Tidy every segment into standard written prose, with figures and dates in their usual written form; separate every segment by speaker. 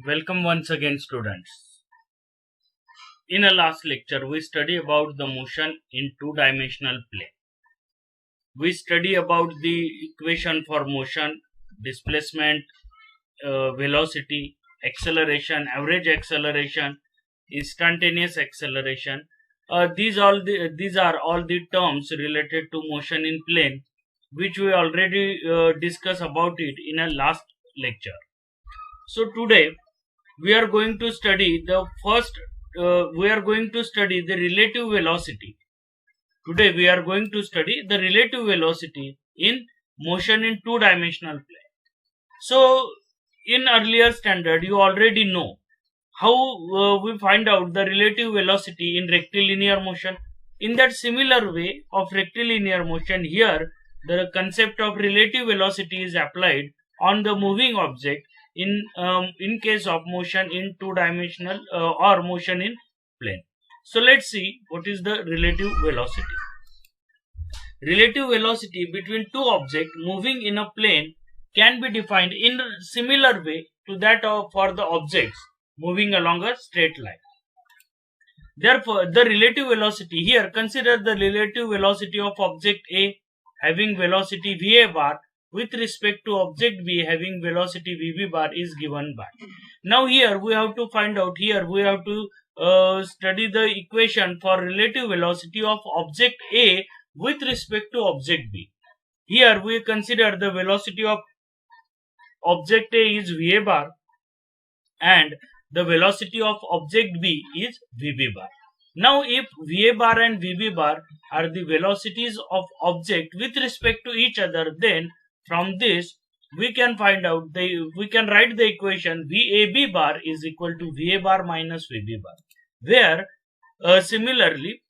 Speaker 1: Welcome once again, students. In a last lecture, we study about the motion in two-dimensional plane. We study about the equation for motion, displacement, velocity, acceleration, average acceleration, instantaneous acceleration. These are all the terms related to motion in plane, which we already discussed about it in a last lecture. So today we are going to study the relative velocity. Today we are going to study the relative velocity in motion in two-dimensional plane. So in earlier standard you already know how we find out the relative velocity in rectilinear motion. In that similar way of rectilinear motion, here the concept of relative velocity is applied on the moving object in case of motion in two-dimensional or motion in plane. So let's see what is the relative velocity. Relative velocity between two objects moving in a plane can be defined in a similar way to that of for the objects moving along a straight line. Therefore, the relative velocity here, consider the relative velocity of object A having velocity Va bar with respect to object B having velocity Vb bar is given by. Now here we have to find out, here we have to study the equation for relative velocity of object A with respect to object B. Here we consider the velocity of object A is Va bar and the velocity of object B is Vb bar. Now if Va bar and Vb bar are the velocities of object with respect to each other, then from this we can find out we can write the equation Vab bar is equal to Va bar minus Vb bar, where similarly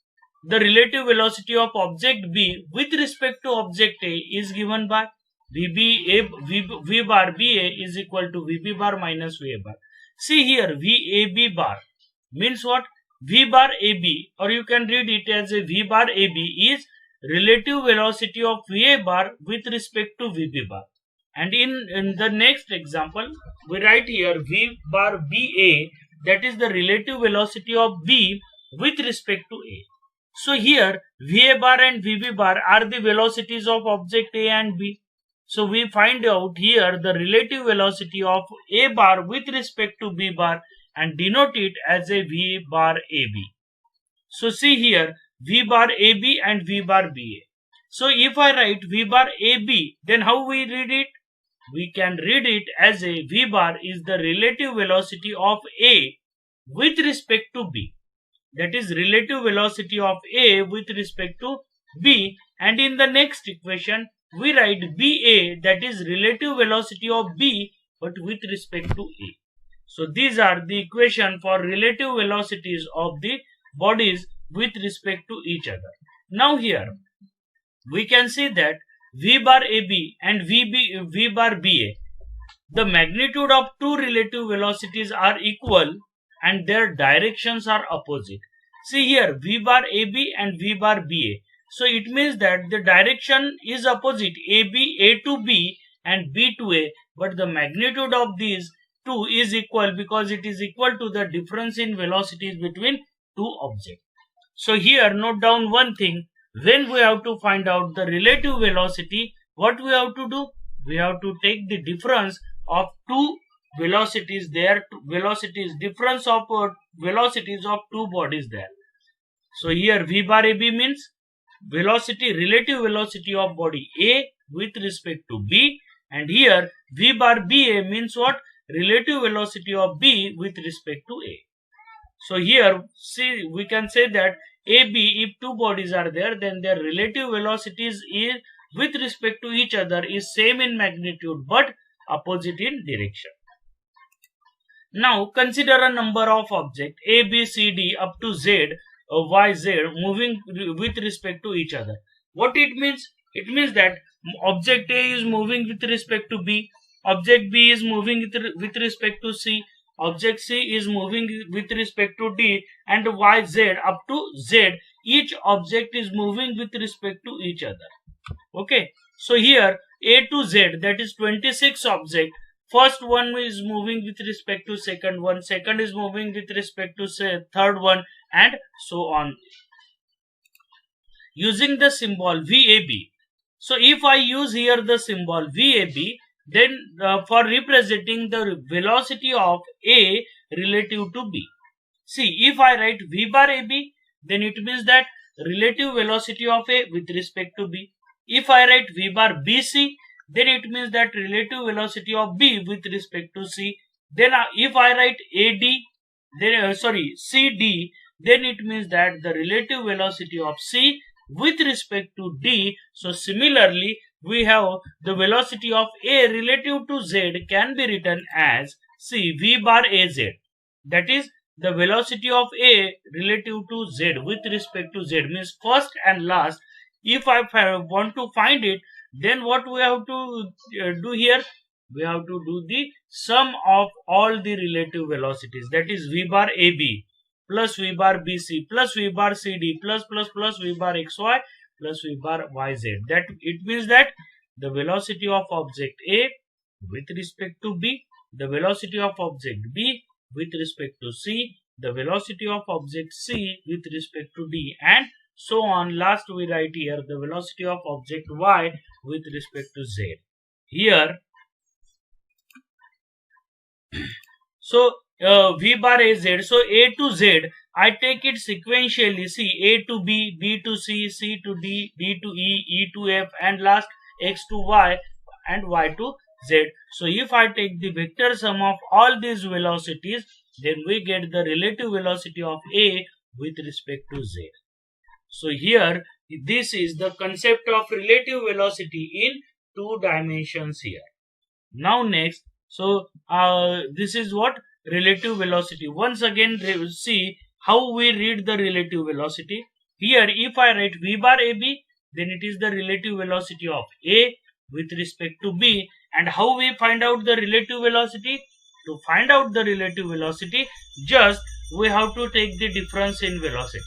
Speaker 1: the relative velocity of object B with respect to object A is given by V bar Ba is equal to Vb bar minus Va bar. See here, Vab bar means what? V bar AB, or you can read it as a V bar AB is relative velocity of Va bar with respect to Vb bar. And in the next example, we write here V bar Ba, that is the relative velocity of B with respect to A. So here Va bar and Vb bar are the velocities of object A and B. So we find out here the relative velocity of A bar with respect to B bar and denote it as a V bar AB. So see here V bar AB and V bar BA. So if I write V bar AB, then how we read it? We can read it as a V bar is the relative velocity of A with respect to B. That is relative velocity of A with respect to B, and in the next equation we write BA, that is relative velocity of B but with respect to A. So these are the equation for relative velocities of the bodies with respect to each other. Now here we can see that V bar AB and V bar BA, the magnitude of two relative velocities are equal and their directions are opposite. See here V bar AB and V bar BA. So it means that the direction is opposite, A to B and B to A, but the magnitude of these two is equal because it is equal to the difference in velocities between two objects. So here note down one thing, when we have to find out the relative velocity, what we have to do? We have to take the difference of two velocities there, difference of velocities of two bodies there. So here V bar AB means relative velocity of body A with respect to B, and here V bar BA means what? Relative velocity of B with respect to A. So here see, we can say that AB, if two bodies are there, then their relative velocities is with respect to each other is same in magnitude but opposite in direction. Now consider a number of objects A, B, C, D up to Z, Y, Z moving with respect to each other. What it means? It means that object A is moving with respect to B, object B is moving with respect to C, object C is moving with respect to D, and Y, Z up to Z, each object is moving with respect to each other. Okay, so here A to Z, that is 26 objects first one is moving with respect to second one, second is moving with respect to say third one, and so on, using the symbol VAB. So if I use here the symbol VAB, then for representing the velocity of A relative to B. See, if I write V bar AB, then it means that relative velocity of A with respect to B. If I write V bar BC, then it means that relative velocity of B with respect to C. Then if I write AD, then CD, then it means that the relative velocity of C with respect to D. So similarly, we have the velocity of A relative to Z can be written as C V bar AZ. That is the velocity of A relative to Z with respect to Z, means first and last. If I want to find it, then what we have to do here? We have to do the sum of all the relative velocities, that is V bar AB plus V bar BC plus V bar CD plus V bar XY plus V bar YZ. That it means that the velocity of object A with respect to B, the velocity of object B with respect to C, the velocity of object C with respect to D, and so on. Last we write here the velocity of object Y with respect to Z. Here, so V bar AZ, so A to Z, I take it sequentially. See, A to B, B to C, C to D, D to E, E to F, and last X to Y and Y to Z. So if I take the vector sum of all these velocities, then we get the relative velocity of A with respect to Z. So here, this is the concept of relative velocity in 2 dimensions here. Now next, so this is what relative velocity. Once again, see how we read the relative velocity. Here, if I write V bar AB, then it is the relative velocity of A with respect to B. And how we find out the relative velocity? To find out the relative velocity, just we have to take the difference in velocities.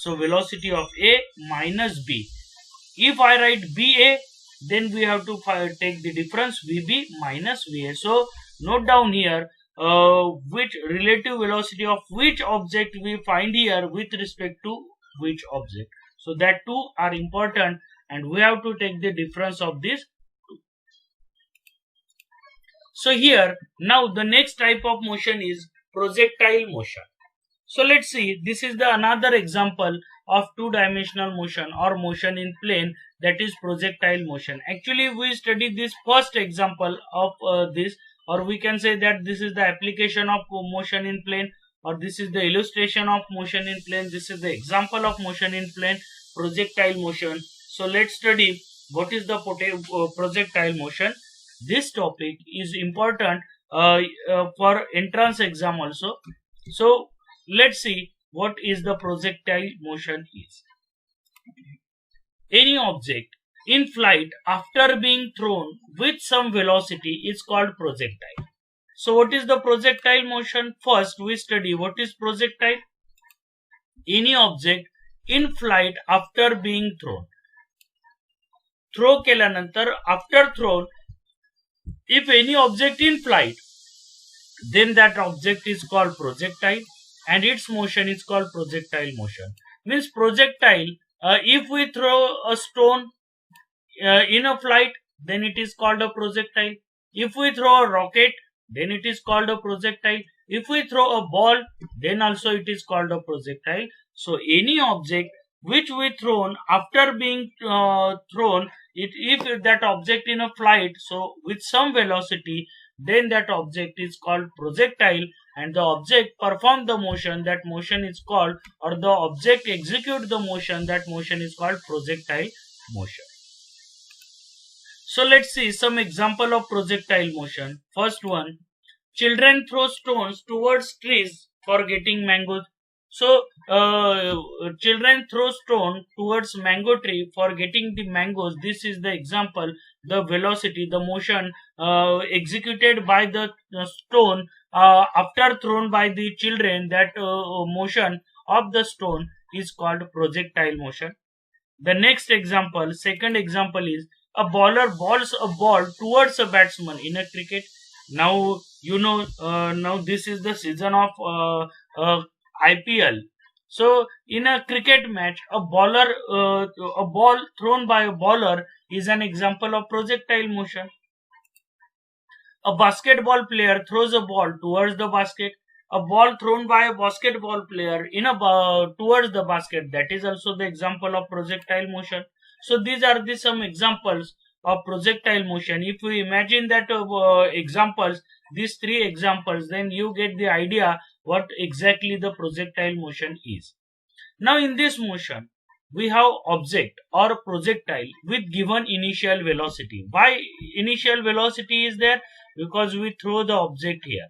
Speaker 1: So velocity of A minus B. If I write BA, then we have to take the difference VB minus VA. So note down here which relative velocity of which object we find here with respect to which object. So that two are important, and we have to take the difference of these two. So here, now the next type of motion is projectile motion. So let's see, this is the another example of 2-dimensional motion or motion in plane, that is projectile motion. Actually, we studied this first example of this, or we can say that this is the application of motion in plane, or this is the illustration of motion in plane. This is the example of motion in plane, projectile motion. So let's study what is the projectile motion. This topic is important for entrance exam also. So let's see what is the projectile motion is. Any object in flight after being thrown with some velocity is called projectile. So what is the projectile motion? First we study what is projectile. Any object in flight after being thrown. Throw केल्यानंतर after thrown, if any object in flight, then that object is called projectile, and its motion is called projectile motion. Means projectile, if we throw a stone in a flight, then it is called a projectile. If we throw a rocket, then it is called a projectile. If we throw a ball, then also it is called a projectile. So any object which we thrown after being thrown, if that object in a flight, so with some velocity, then that object is called projectile, and the object perform the motion, that motion is called, or the object execute the motion, that motion is called projectile motion. So let's see some example of projectile motion. First one, children throw stones towards trees for getting mangoes. So children throw stone towards mango tree for getting the mangoes. This is the example. The velocity, the motion executed by the stone after thrown by the children, that motion of the stone is called projectile motion. The next example, second example is a bowler balls a ball towards a batsman in a cricket. Now now this is the season of IPL. So in a cricket match, a ball thrown by a bowler is an example of projectile motion. A basketball player throws a ball towards the basket. A ball thrown by a basketball player towards the basket, that is also the example of projectile motion. So these are the some examples of projectile motion. If we imagine that examples, these three examples, then you get the idea what exactly the projectile motion is. Now in this motion, we have object or projectile with given initial velocity. Why initial velocity is there? Because we throw the object here.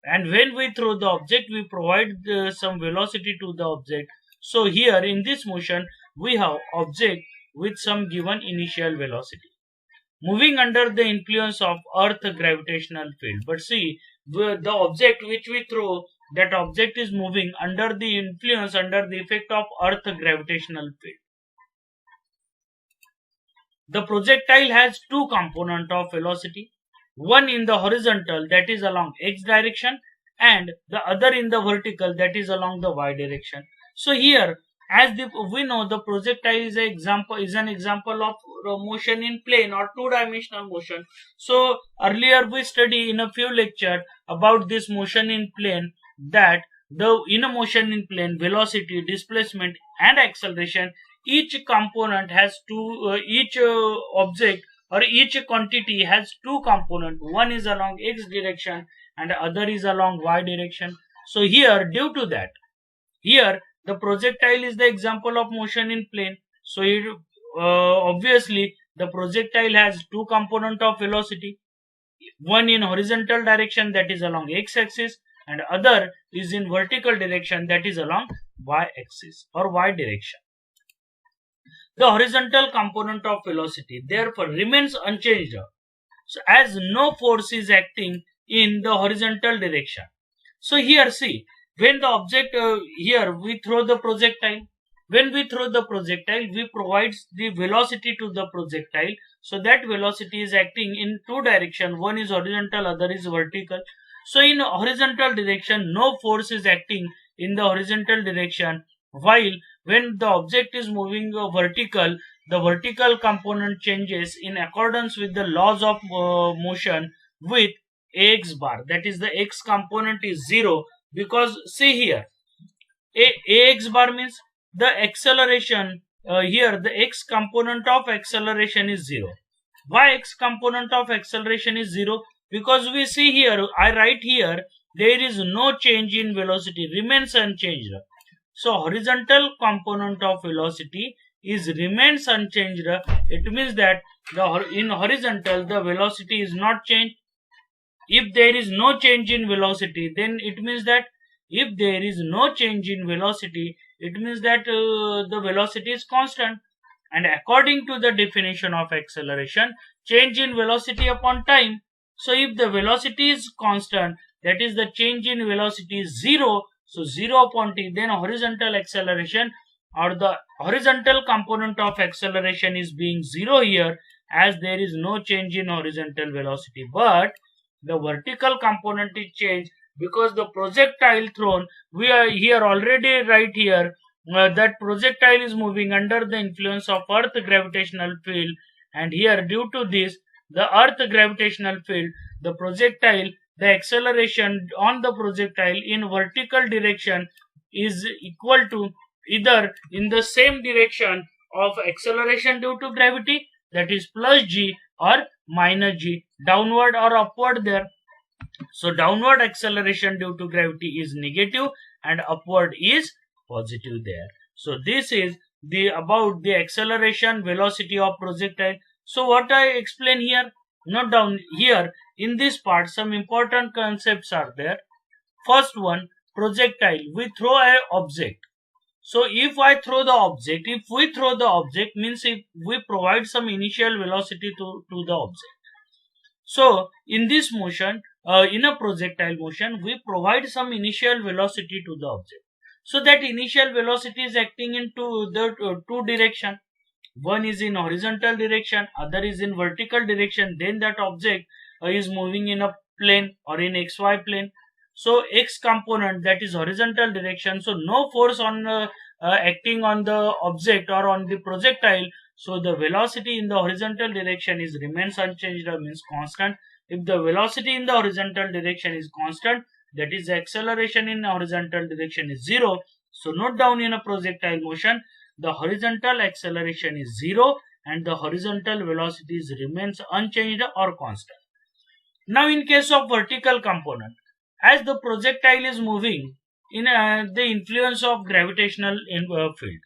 Speaker 1: And when we throw the object, we provide some velocity to the object. So here in this motion, we have object with some given initial velocity moving under the influence of earth gravitational field. But see, the object which we throw, that object is moving under the influence, under the effect of earth gravitational field. The projectile has two components of velocity, one in the horizontal, that is along x direction, and the other in the vertical, that is along the y direction. So here, as we know, the projectile is an example of motion in plane or two-dimensional motion. So earlier we studied in a few lecture about this motion in plane, that in a motion in plane, velocity, displacement and acceleration, each component has each object or each quantity has two components. One is along x direction and the other is along y direction. So here, due to that, here the projectile is the example of motion in plane. So obviously the projectile has two components of velocity, one in horizontal direction, that is along x axis, and other is in vertical direction, that is along y axis or y direction. The horizontal component of velocity therefore remains unchanged, so as no force is acting in the horizontal direction. So here see, when the object here we throw the projectile, when we throw the projectile, we provide the velocity to the projectile. So that velocity is acting in two directions, one is horizontal, other is vertical. So in horizontal direction, no force is acting in the horizontal direction, while when the object is moving vertical, the vertical component changes in accordance with the laws of motion with ax bar, that is the x component is 0, because see here, ax bar means the acceleration, here the x component of acceleration is 0. Why x component of acceleration is 0? Because we see here, I write here, there is no change in velocity, remains unchanged. So horizontal component of velocity is remains unchanged. It means that in horizontal the velocity is not changed. If there is no change in velocity, then it means that if there is no change in velocity, it means that the velocity is constant. And according to the definition of acceleration, change in velocity upon time. So if the velocity is constant, that is the change in velocity is 0, so 0 upon t, then horizontal acceleration or the horizontal component of acceleration is being 0 here, as there is no change in horizontal velocity. But the vertical component is changed because the projectile thrown, we are here already right here, that projectile is moving under the influence of earth gravitational field, and here due to this, the earth gravitational field, the projectile, the acceleration on the projectile in vertical direction is equal to either in the same direction of acceleration due to gravity, that is plus g, or minus g, downward or upward there. So downward acceleration due to gravity is negative and upward is positive there. So this is the about the acceleration velocity of projectile. So what I explain here, note down here in this part, some important concepts are there. First one, projectile, we throw an object. So if we throw the object means if we provide some initial velocity to the object. So in this motion, in a projectile motion, we provide some initial velocity to the object. So that initial velocity is acting into the two direction. One is in horizontal direction, other is in vertical direction. Then that object is moving in a plane or in xy plane. So x component, that is horizontal direction, so no force on acting on the object or on the projectile, so the velocity in the horizontal direction is remains unchanged, or means constant. If the velocity in the horizontal direction is constant, that is acceleration in horizontal direction is 0. So note down, in a projectile motion the horizontal acceleration is 0 and the horizontal velocities remains unchanged or constant. Now in case of vertical component, as the projectile is moving in the influence of gravitational field,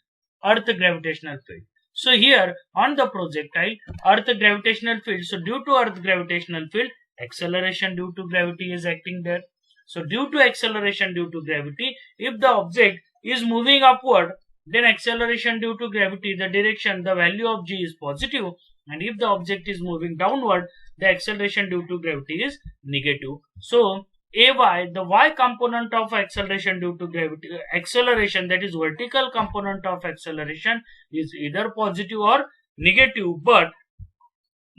Speaker 1: earth gravitational field. So here on the projectile, earth gravitational field, so due to earth gravitational field, acceleration due to gravity is acting there. So due to acceleration due to gravity, if the object is moving upward, then acceleration due to gravity, the direction, the value of g is positive, and if the object is moving downward, the acceleration due to gravity is negative. So ay, the y component of acceleration due to gravity, acceleration, that is vertical component of acceleration, is either positive or negative, but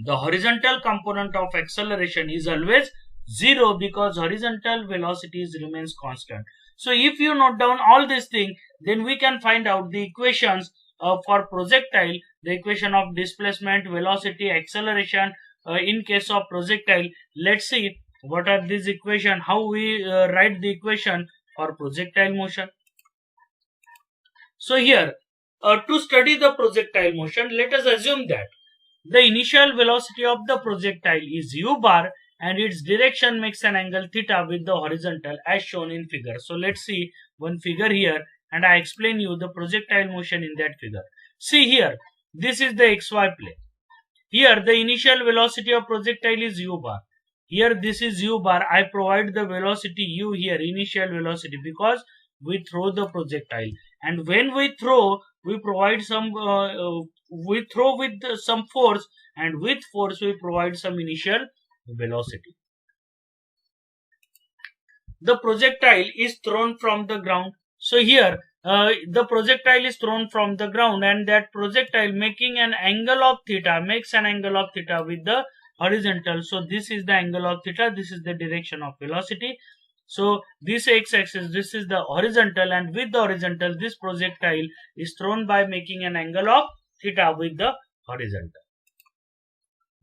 Speaker 1: the horizontal component of acceleration is always 0 because horizontal velocities remains constant. So if you note down all these things, then we can find out the equations for projectile, the equation of displacement, velocity, acceleration in case of projectile. Let's see what are these equations, how we write the equation for projectile motion. So here, to study the projectile motion, let us assume that the initial velocity of the projectile is u bar and its direction makes an angle theta with the horizontal as shown in figure. So let's see one figure here and I explain you the projectile motion in that figure. See here, this is the xy plane. Here the initial velocity of projectile is u bar. Here this is u bar. I provide the velocity u here, initial velocity, because we throw the projectile, and when we throw, we provide some we throw with some force, and with force we provide some initial velocity. The projectile is thrown from the ground. So here the projectile is thrown from the ground, and that projectile making an angle of theta, makes an angle of theta with the horizontal. So this is the angle of theta, this is the direction of velocity. So this x-axis, this is the horizontal, and with the horizontal this projectile is thrown by making an angle of theta with the horizontal.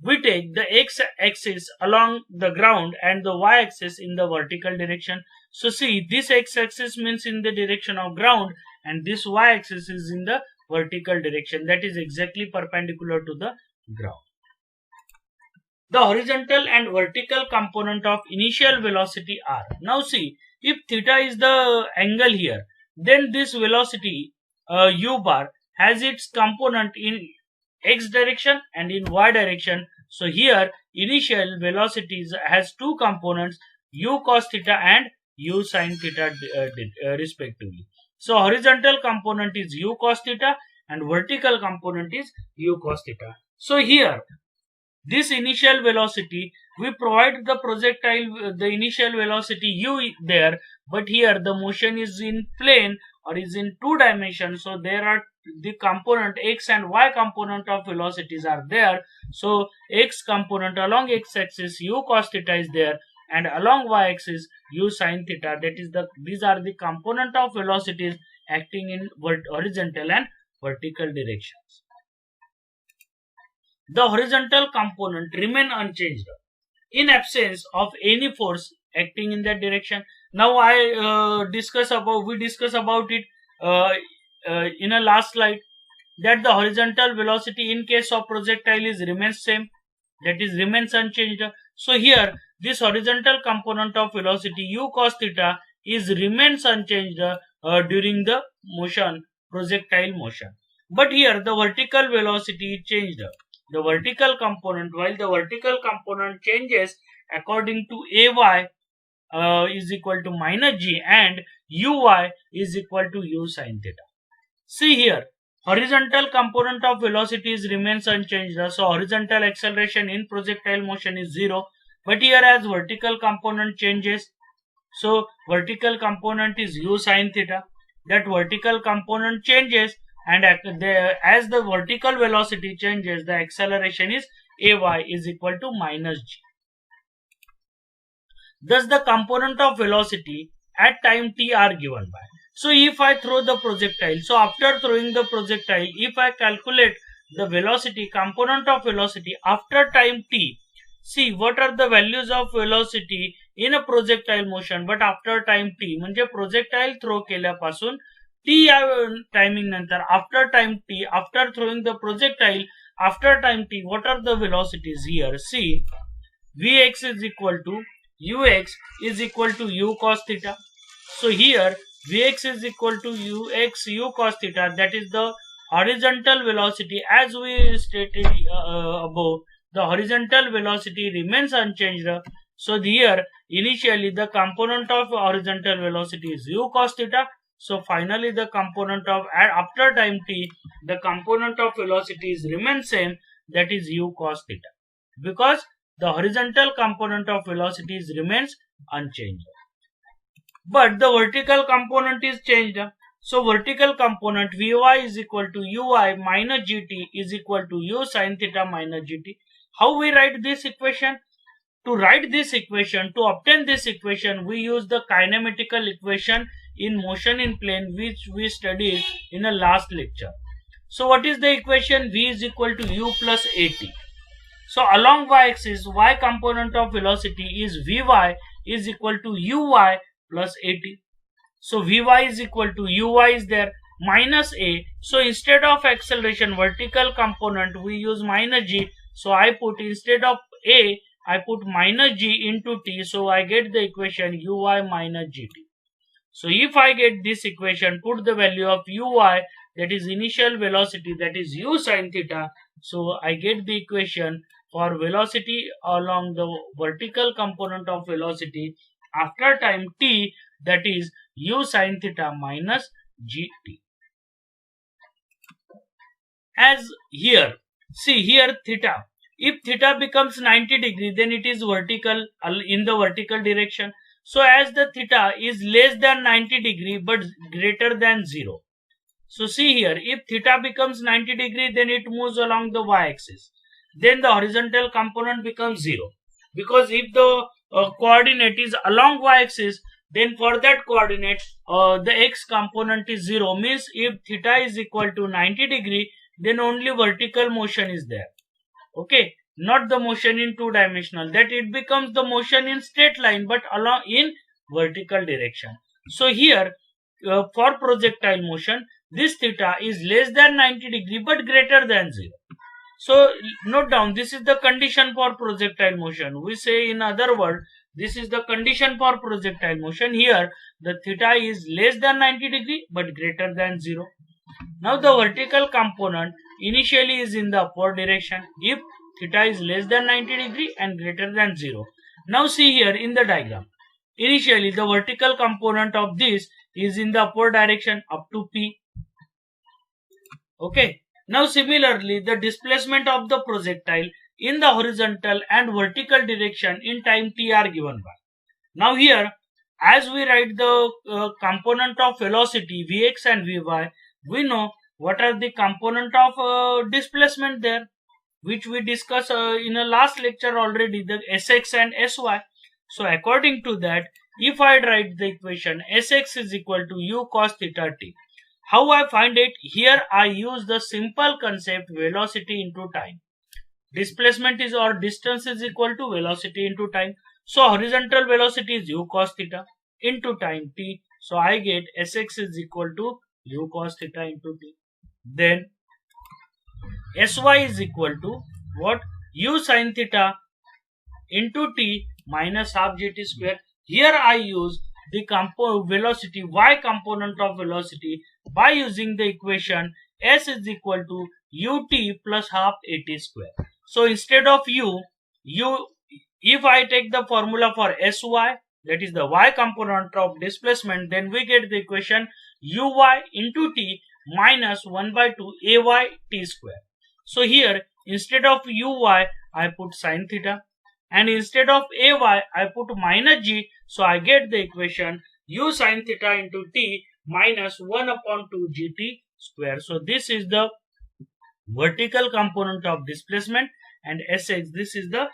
Speaker 1: We take the x-axis along the ground and the y-axis in the vertical direction. So see, this x-axis means in the direction of ground and this y-axis is in the vertical direction, that is exactly perpendicular to the ground. The horizontal and vertical component of initial velocity are. Now see, if theta is the angle here, then this velocity u bar has its component in x direction and in y direction. So here initial velocities has two components, u cos theta and u sin theta respectively. So horizontal component is u cos theta and vertical component is u cos theta. So here this initial velocity, we provide the projectile the initial velocity u there, but here the motion is in plane or is in two dimensions, so there are the component x and y component of velocities are there. So x component along x axis u cos theta is there, and along y axis u sin theta, that is these are the component of velocities acting in horizontal and vertical directions. The horizontal component remain unchanged in absence of any force acting in that direction. Now we discuss about it in a last slide, that the horizontal velocity in case of projectile is remains same, that is remains unchanged. So here this horizontal component of velocity u cos theta is remains unchanged during the motion, projectile motion, but here the vertical velocity changed. The vertical component, while the vertical component changes according to ay is equal to minus g and uy is equal to u sin theta. See here, horizontal component of velocities remains unchanged, so horizontal acceleration in projectile motion is 0, but here as vertical component changes, so vertical component is u sin theta, that vertical component changes, and as the vertical velocity changes, the acceleration is ay is equal to minus g. Thus the component of velocity at time t are given by. So if I throw the projectile, so after throwing the projectile, if I calculate the velocity, component of velocity after time t, see what are the values of velocity in a projectile motion but after time t, म्हणजे projectile throw केल्यापासून t या timing नंतर after time t, after throwing the projectile after time t, what are the velocities here? See, Vx is equal to ux is equal to u cos theta. So here Vx is equal to ux u cos theta, that is the horizontal velocity. As we stated above, the horizontal velocity remains unchanged. So here initially the component of horizontal velocity is u cos theta. So finally the component of after time t, the component of velocities remain same, that is u cos theta, because the horizontal component of velocities remains unchanged. But the vertical component is changed. So vertical component Vy is equal to ui minus gt is equal to u sin theta minus gt. How we write this equation? To write this equation, to obtain this equation, we use the kinematical equation in motion in plane which we studied in the last lecture. So what is the equation? V is equal to u plus at. So along y-axis, y component of velocity is Vy is equal to uy plus at. So Vy is equal to uy is there minus a. So instead of acceleration vertical component we use minus g. So I put instead of a I put minus g into t. So I get the equation uy minus gt. So if I get this equation, put the value of uy, that is initial velocity, that is u sin theta. So I get the equation for velocity along the vertical component of velocity after time t, that is u sin theta minus gt. As here, see here theta. If theta becomes 90 degree, then it is vertical in the vertical direction. So as the theta is less than 90 degree but greater than 0. So see here, if theta becomes 90 degree, then it moves along the y-axis. Then the horizontal component becomes 0. Because if the coordinate is along y-axis, then for that coordinate, the x component is 0. Means if theta is equal to 90 degree, then only vertical motion is there. Okay, not the motion in two-dimensional, that it becomes the motion in straight line but along in vertical direction. So here for projectile motion, this theta is less than 90 degree but greater than 0. So note down, this is the condition for projectile motion. We say in other words, this is the condition for projectile motion. Here the theta is less than 90 degree but greater than 0. Now the vertical component initially is in the upward direction if theta is less than 90 degree and greater than 0. Now see here in the diagram. Initially the vertical component of this is in the upward direction up to p. Okay. Now similarly the displacement of the projectile in the horizontal and vertical direction in time t are given by. Now here as we write the component of velocity Vx and Vy, we know what are the component of displacement there, which we discussed in a last lecture already, the Sx and Sy. So according to that, if I write the equation Sx is equal to u cos theta t, how I find it? Here I use the simple concept velocity into time. Displacement is or distance is equal to velocity into time. So horizontal velocity is u cos theta into time t. So I get Sx is equal to u cos theta into t. Then Sy is equal to what? U sin theta into t minus half gt square. Here I use the velocity, y component of velocity by using the equation S is equal to ut plus half at square. So instead of if I take the formula for Sy, that is the y component of displacement, then we get the equation uy into t minus 1 by 2 ay t square. So here instead of uy I put sin theta and instead of ay I put minus g. So I get the equation u sin theta into t minus 1 upon 2 gt square. So this is the vertical component of displacement, and Sx, this is the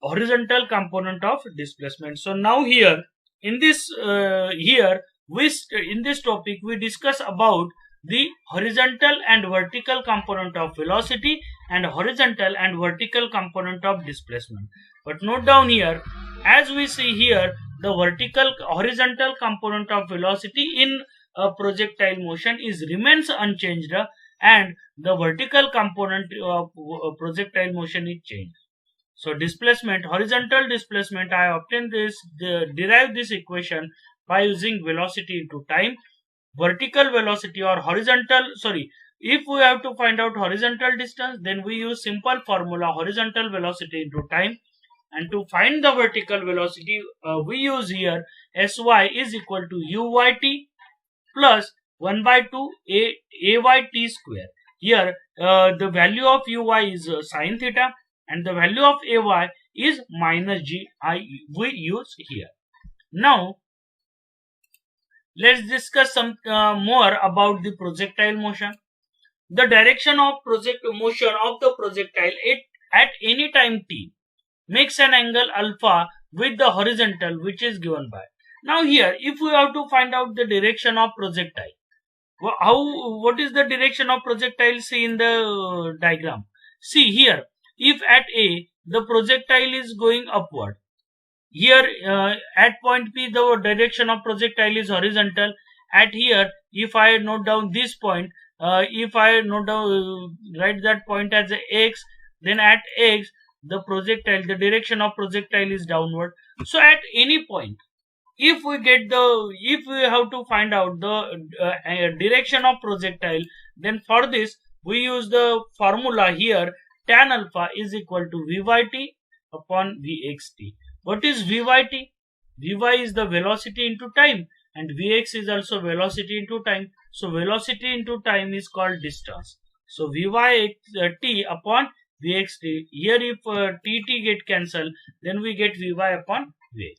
Speaker 1: horizontal component of displacement. So now here in this in this topic we discuss about the horizontal and vertical component of velocity and horizontal and vertical component of displacement. But note down here, as we see here, the horizontal component of velocity in a projectile motion remains unchanged, and the vertical component of projectile motion is changed. So displacement, horizontal displacement, I obtained this, derive this equation by using velocity into time. Vertical velocity or if we have to find out horizontal distance, then we use simple formula, horizontal velocity into time. And to find the vertical velocity, we use here Sy is equal to Uyt plus 1 by 2 Ayt square. Here the value of Uy is sin theta and the value of Ay is minus Gi we use here. Now let's discuss some more about the projectile motion. The direction of motion of the projectile at any time t makes an angle alpha with the horizontal, which is given by. Now here, if we have to find out the direction of projectile, what is the direction of projectile? See in the diagram. See here, if at A the projectile is going upward, here at point P the direction of projectile is horizontal. At here, if I note down this point, if I write that point as x, then at x the direction of projectile is downward. So at any point, if we have to find out the direction of projectile, then for this we use the formula here, tan alpha is equal to v by t upon vxt. What is v by t? Vy is the velocity into time and vx is also velocity into time. So velocity into time is called distance. So vy t upon vxt. Here if tt get cancelled, then we get vy upon vx.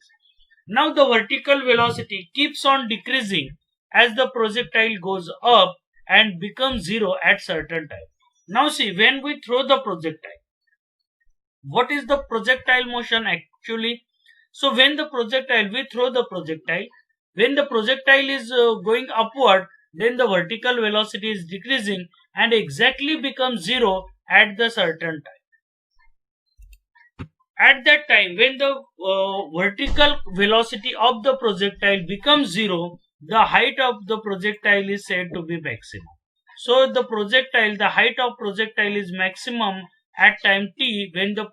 Speaker 1: Now the vertical velocity keeps on decreasing as the projectile goes up and becomes zero at certain time. Now see, when we throw the projectile, what is the projectile motion actually? So when we throw the projectile, when the projectile is going upward, then the vertical velocity is decreasing and exactly becomes zero at the certain time. At that time, when the vertical velocity of the projectile becomes zero, the height of the projectile is said to be maximum. So the height of projectile is maximum at time t when the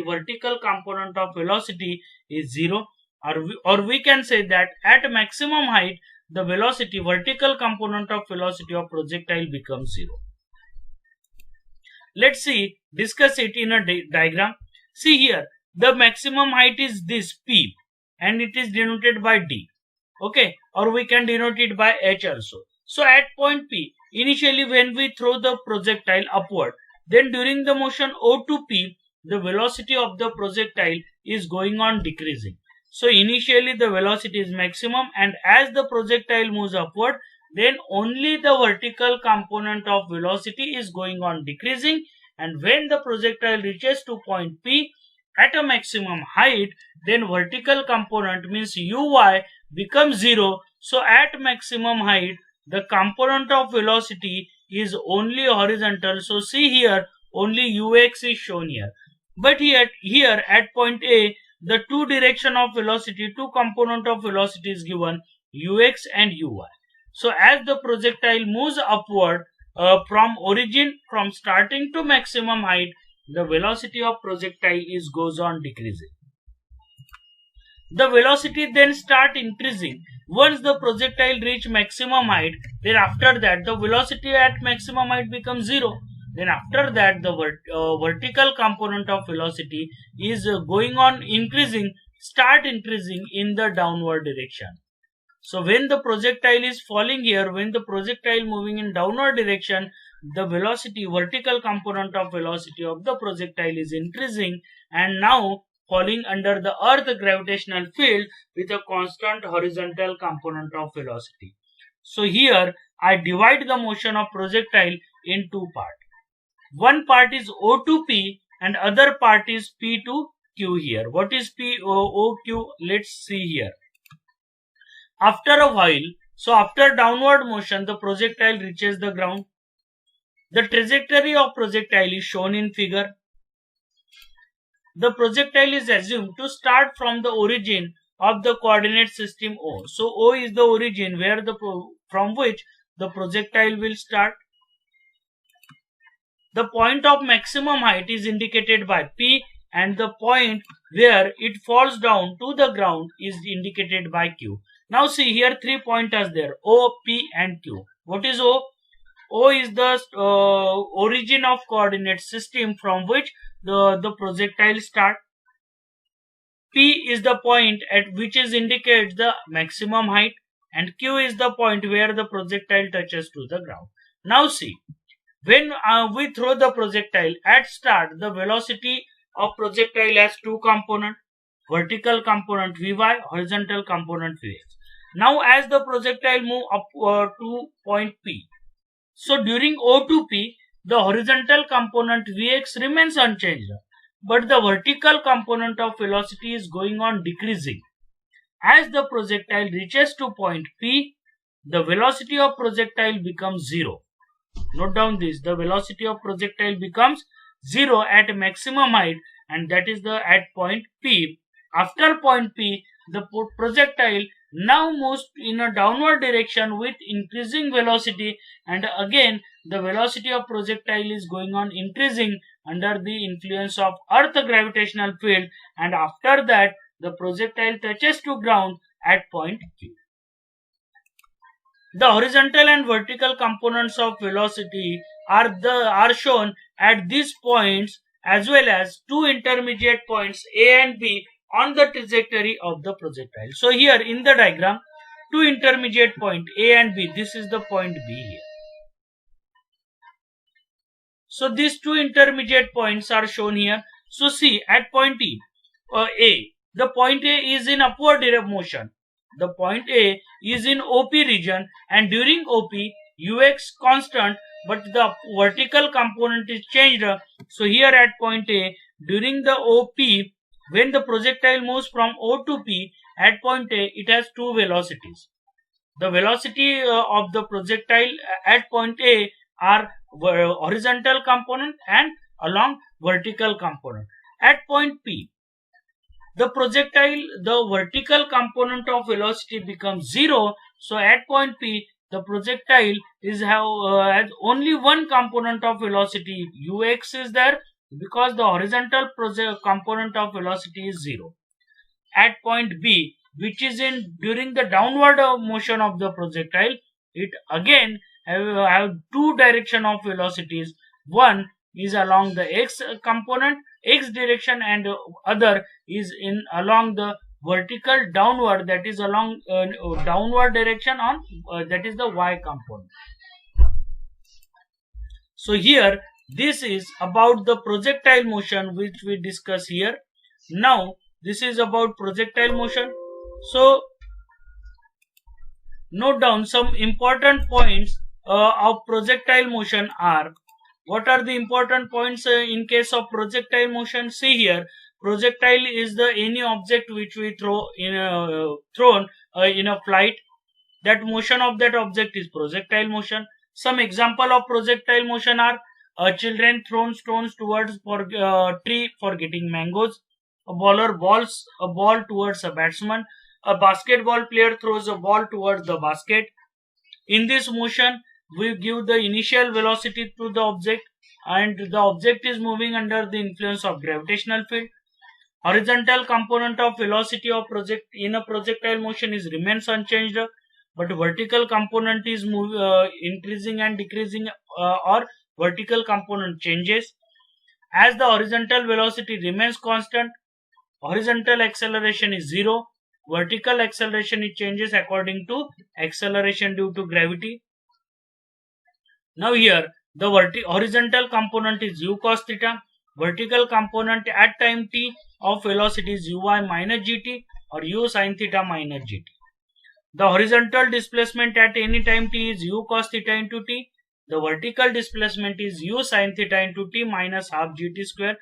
Speaker 1: vertical component of velocity is zero, or we can say that at maximum height, the vertical component of velocity of projectile becomes zero. Let's discuss it in a diagram. See here, the maximum height is this p and it is denoted by d. Okay, or we can denote it by h also. So at point P, initially when we throw the projectile upward, then during the motion O to P, the velocity of the projectile is going on decreasing. So initially the velocity is maximum, and as the projectile moves upward, then only the vertical component of velocity is going on decreasing, and when the projectile reaches to point P at a maximum height, then vertical component means Uy becomes zero. So at maximum height, the component of velocity is only horizontal. So see here, only Ux is shown here. But here at point A, the two component of velocity is given, Ux and Uy. So as the projectile moves upward from starting to maximum height, the velocity of projectile goes on decreasing. The velocity then start increasing once the projectile reach maximum height. Then after that, the velocity at maximum height becomes zero. Then after that, the vertical component of velocity is going on increasing, start increasing in the downward direction. So when the projectile is falling here, when the projectile moving in downward direction, the vertical component of velocity of the projectile is increasing and now falling under the earth gravitational field with a constant horizontal component of velocity. So here I divide the motion of projectile in two parts. One part is O to P and other part is P to Q here. What is P, O, Q? Let's see here. After a while, so after downward motion, the projectile reaches the ground. The trajectory of projectile is shown in figure. The projectile is assumed to start from the origin of the coordinate system O. So O is the origin where from which the projectile will start. The point of maximum height is indicated by P, and the point where it falls down to the ground is indicated by Q. Now see here, 3 points are there: O, P and Q. What is O? O is the origin of coordinate system from which the projectile start. P is the point at which is indicates the maximum height, and Q is the point where the projectile touches to the ground. Now see, when we throw the projectile at start, the velocity of projectile has two components: vertical component Vy, horizontal component Vx. Now as the projectile move up to point P, so during O to P, the horizontal component Vx remains unchanged, but the vertical component of velocity is going on decreasing. As the projectile reaches to point P, the velocity of projectile becomes 0. Note down this: the velocity of projectile becomes 0 at maximum height, and that is the at point P. After point P, the projectile now moves in a downward direction with increasing velocity, and again the velocity of projectile is going on increasing under the influence of Earth gravitational field, and after that the projectile touches to ground at point Q. The horizontal and vertical components of velocity are shown at these points, as well as two intermediate points A and B on the trajectory of the projectile. So here in the diagram, two intermediate point A and B. This is the point B here. So these two intermediate points are shown here. So see, at point A, the point A is in upward motion. The point A is in OP region, and during OP, Ux constant, but the vertical component is changed. So here at point A, during the OP, when the projectile moves from O to P, at point A, it has two velocities. The velocity of the projectile at point A are horizontal component and along vertical component. At point P, the projectile, the vertical component of velocity becomes 0. So at point P, the projectile has only one component of velocity, Ux is there, because the horizontal component of velocity is 0. At point B, which is in during the downward motion of the projectile, it again have two direction of velocities. One is along the x component, x direction, and other is in along the vertical downward, that is along downward direction on that is the y component. So here this is about the projectile motion which we discuss here. Now this is about projectile motion. So note down some important points of projectile motion are. What are the important points in case of projectile motion? See here, projectile is the any object which we throw in thrown in a flight. That motion of that object is projectile motion. Some example of projectile motion are children thrown stones towards tree for getting mangoes. A bowler bowls a ball towards a batsman. A basketball player throws a ball towards the basket. In this motion, we give the initial velocity to the object, and the object is moving under the influence of gravitational field. Horizontal component of velocity of in a projectile motion is remains unchanged, but vertical component is increasing and decreasing, or vertical component changes. As the horizontal velocity remains constant, horizontal acceleration is 0. Vertical acceleration it changes according to acceleration due to gravity. Now here the horizontal component is u cos theta. Vertical component at time t of velocity is uy minus gt or u sin theta minus gt. The horizontal displacement at any time t is u cos theta into t. The vertical displacement is u sin theta into t minus half gt square.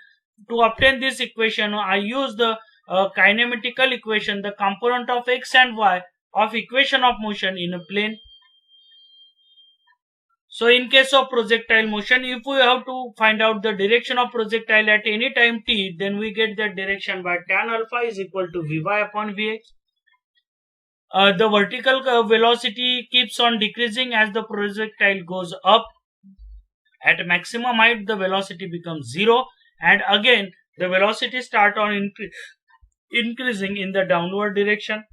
Speaker 1: to obtain this equation, I use the kinematical equation, the component of x and y of equation of motion in a plane. So in case of projectile motion, if we have to find out the direction of projectile at any time t, then we get that direction by tan alpha is equal to Vy upon Vx. The vertical velocity keeps on decreasing as the projectile goes up. At maximum height, the velocity becomes 0, and again the velocity start on increasing in the downward direction.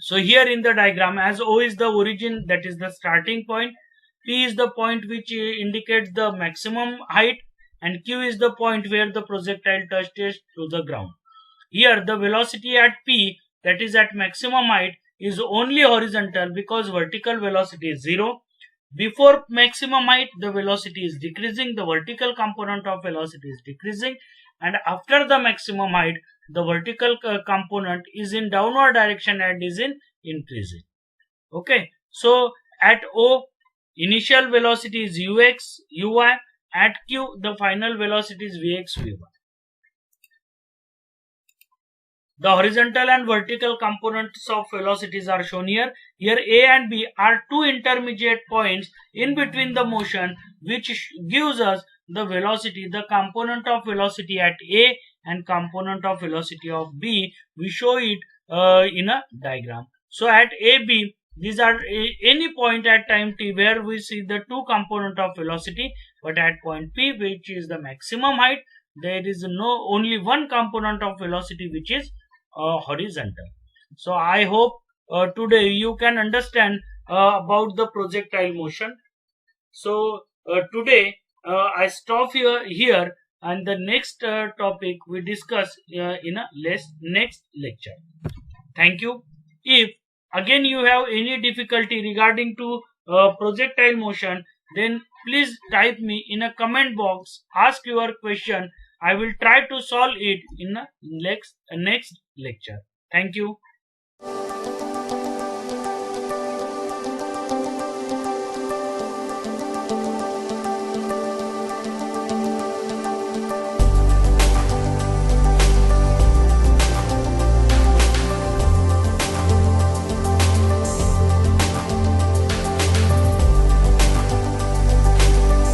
Speaker 1: So here in the diagram, as O is the origin, that is the starting point, P is the point which indicates the maximum height, and Q is the point where the projectile touches to the ground. Here the velocity at P, that is at maximum height, is only horizontal because vertical velocity is 0. Before maximum height, the velocity is decreasing, the vertical component of velocity is decreasing, and after the maximum height, the vertical component is in downward direction and is in increasing. Okay, so at O, initial velocity is ux, uy, at Q, the final velocity is vx, vy. The horizontal and vertical components of velocities are shown here. Here A and B are two intermediate points in between the motion, which gives us the velocity, the component of velocity at A and component of velocity of B. We show it in a diagram. So at AB, these are any point at time t where we see the two component of velocity, but at point P, which is the maximum height, there is only one component of velocity which is horizontal. So I hope today you can understand about the projectile motion. So today I stop here, and the next topic we discuss in a next lecture. Thank you. If again you have any difficulty regarding to projectile motion, then please type me in a comment box, ask your question. I will try to solve it in the next lecture. Thank you.